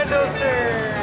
coaster.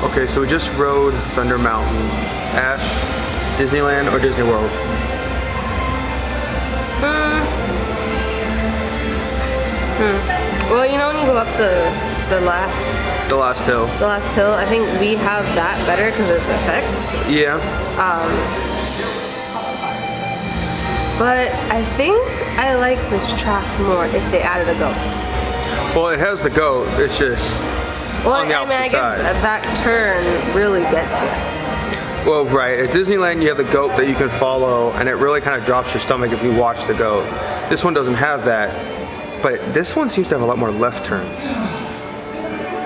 Okay, so we just rode Thunder Mountain. Ash, Disneyland or Disney World? Well, you know when you go up the last hill, I think we have that better because it's effects. Yeah. But I think I like this track more if they added a goat. Well, it has the goat. It's just on the opposite I guess side. that turn really gets you. Well, right. At Disneyland, you have the goat that you can follow, and it really kind of drops your stomach if you watch the goat. This one doesn't have that, but this one seems to have a lot more left turns,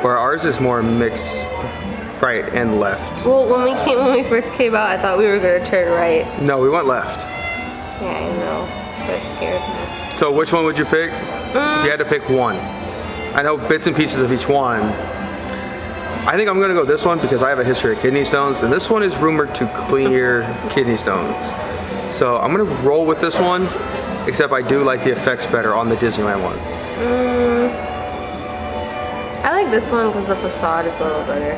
where ours is more mixed right and left. Well, when we first came out, I thought we were gonna turn right. No, we went left. Yeah, I know, but it scared me. So which one would you pick? If you had to pick one. I know bits and pieces of each one. I think I'm gonna go this one because I have a history of kidney stones, and this one is rumored to clear kidney stones. So I'm gonna roll with this one, except I do like the effects better on the Disneyland one. I like this one because the facade is a little better.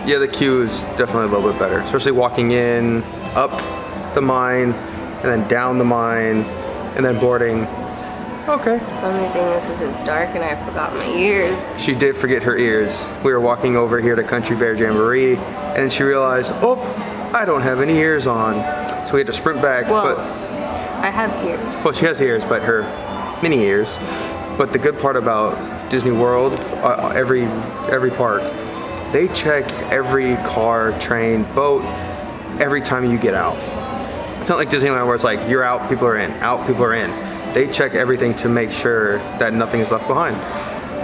Yeah, the queue is definitely a little bit better, especially walking in, up the mine, and then down the mine, and then boarding. Okay. Only thing is it's dark and I forgot my ears. She did forget her ears. We were walking over here to Country Bears Jamboree, and she realized, oh, I don't have any ears on. So we had to sprint back. Well, but I have ears. well, she has ears, but her mini ears. But the good part about Disney World, every park, they check every car, train, boat, every time you get out. It's not like Disneyland where it's like, you're out, people are in, out, people are in. They check everything to make sure that nothing is left behind.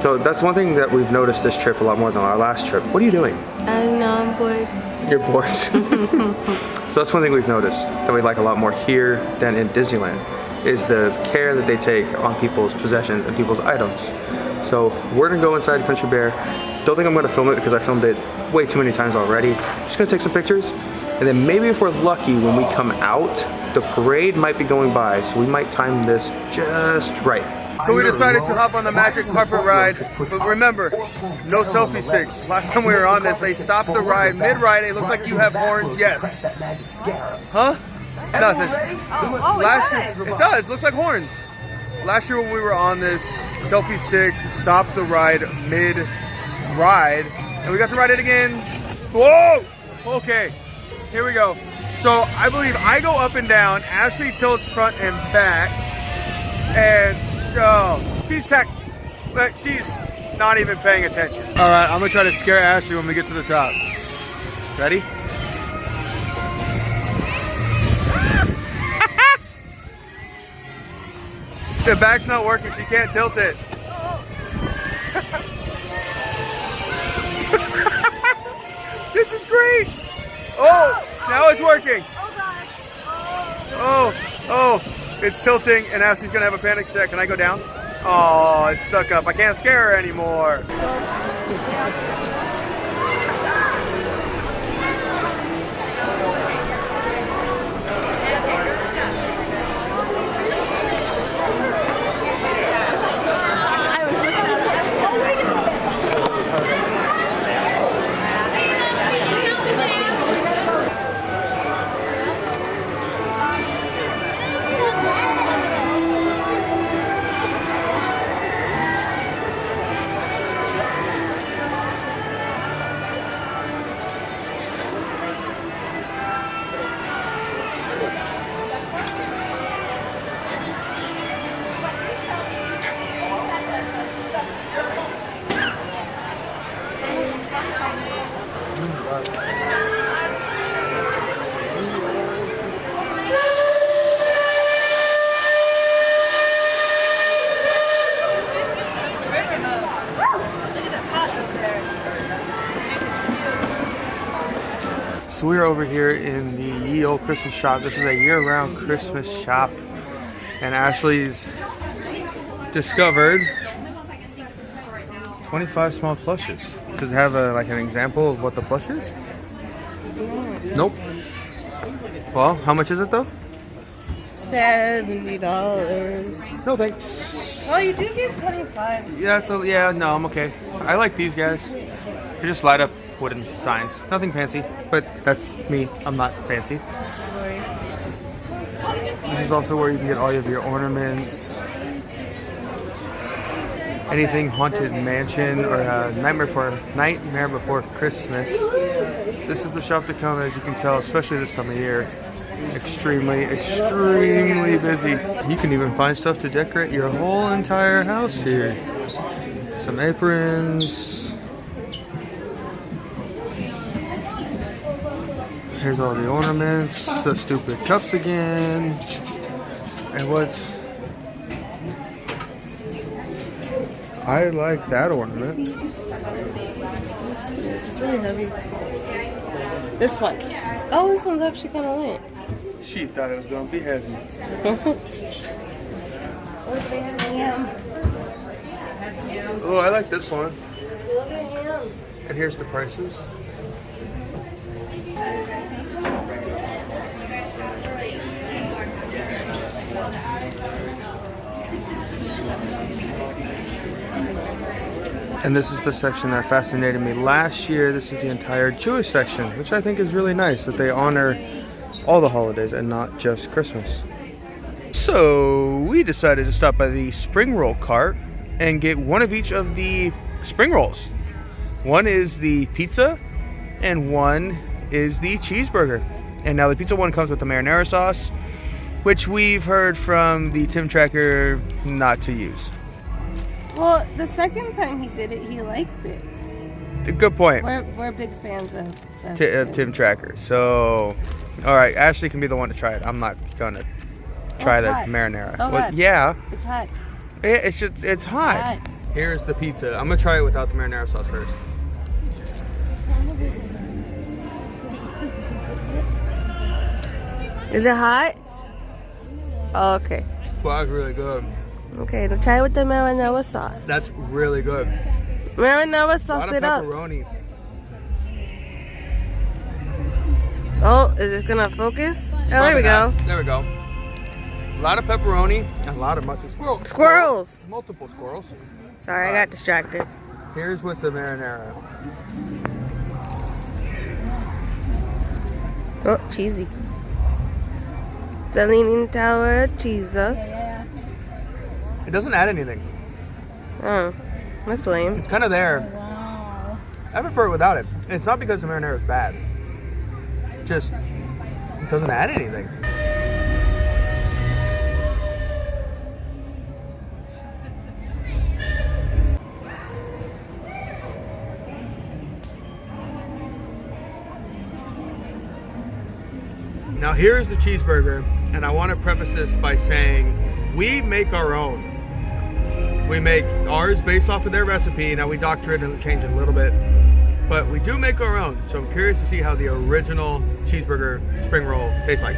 So that's one thing that we've noticed this trip a lot more than our last trip. What are you doing? I know, I'm bored. You're bored. So that's one thing we've noticed that we like a lot more here than in Disneyland, is the care that they take on people's possessions and people's items. So we're gonna go inside Country Bear. Don't think I'm gonna film it because I filmed it way too many times already. Just gonna take some pictures, and then maybe if we're lucky when we come out, the parade might be going by, so we might time this just right. So we decided to hop on the magic carpet ride, but remember, no selfie sticks. Last time we were on this, they stopped the ride mid-ride. It looks like you have horns, yes. Huh? Nothing. Last year, it does, looks like horns. Last year when we were on this, selfie stick stopped the ride mid-ride, and we got to ride it again. Whoa! Okay, here we go. So I believe I go up and down, Ashley tilts front and back, and she's not even paying attention. All right, I'm gonna try to scare Ashley when we get to the top. Ready? The back's not working, she can't tilt it. This is great. Oh, now it's working. Oh, it's tilting and Ashley's gonna have a panic attack. Can I go down? Oh, it's stuck up. I can't scare her anymore. So we're over here in the Ye Olde Christmas shop. This is a year-round Christmas shop, and Ashley's discovered 25 small plushes. Does it have like an example of what the plush is? Nope. Well, how much is it though? $70. No thanks. Well, you do get 25. Yeah, so yeah, no, I'm okay. I like these guys. They just light up wooden signs. Nothing fancy, but that's me. I'm not fancy. This is also where you can get all of your ornaments. Anything Haunted Mansion or Nightmare Before Christmas. This is the shop to come, as you can tell, especially this time of year. Extremely busy. You can even find stuff to decorate your whole entire house here. Some aprons. Here's all the ornaments, the stupid cups again. And I like that ornament. It's really heavy. This one. Oh, this one's actually kind of light. She thought it was going to be heavy. Oh, I like this one. Look at him. And here's the prices. And this is the section that fascinated me last year. This is the entire Jewish section, which I think is really nice that they honor all the holidays and not just Christmas. So we decided to stop by the spring roll cart and get one of each of the spring rolls. One is the pizza and one is the cheeseburger. And now the pizza one comes with the marinara sauce, which we've heard from the Tim Tracker not to use. Well, the second time he did it, he liked it. Good point. We're big fans of Tim Tracker. So, all right, Ashley can be the one to try it. I'm not gonna try the marinara. Oh, well, yeah, it's hot. It's hot. Here's the pizza. I'm gonna try it without the marinara sauce first. Is it hot? Oh, okay. Well, that's really good. Okay, now try it with the marinara sauce. That's really good. Marinara sauce it up. A lot of pepperoni. Oh, is it gonna focus? Oh, there we go. There we go. A lot of pepperoni and a lot of mustard. Squirrels. Squirrels. Multiple squirrels. Sorry, I got distracted. Here's with the marinara. Oh, cheesy. The Leaning Tower cheese. It doesn't add anything. Oh, that's lame. It's kind of there. I prefer it without it. It's not because the marinara is bad. Just, it doesn't add anything. Now here's the cheeseburger, and I want to preface this by saying we make our own. We make ours based off of their recipe. Now we doctor it and change it a little bit, but we do make our own. So I'm curious to see how the original cheeseburger spring roll tastes like.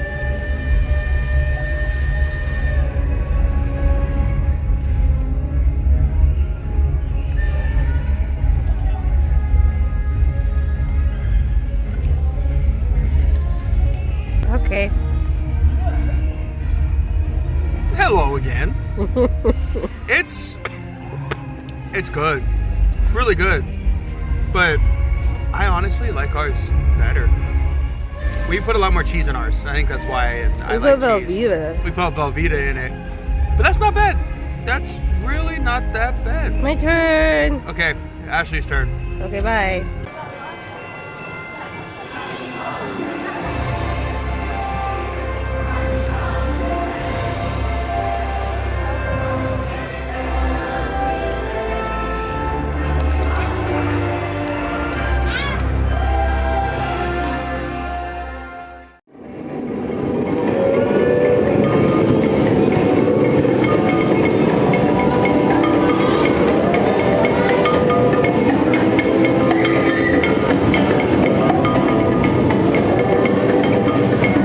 Okay. Hello again. It's good. It's really good. But I honestly like ours better. We put a lot more cheese in ours. I think that's why I like cheese. Velveeta. We put Velveeta in it. But that's not bad. That's really not that bad. My turn. Okay, Ashley's turn. Okay, bye.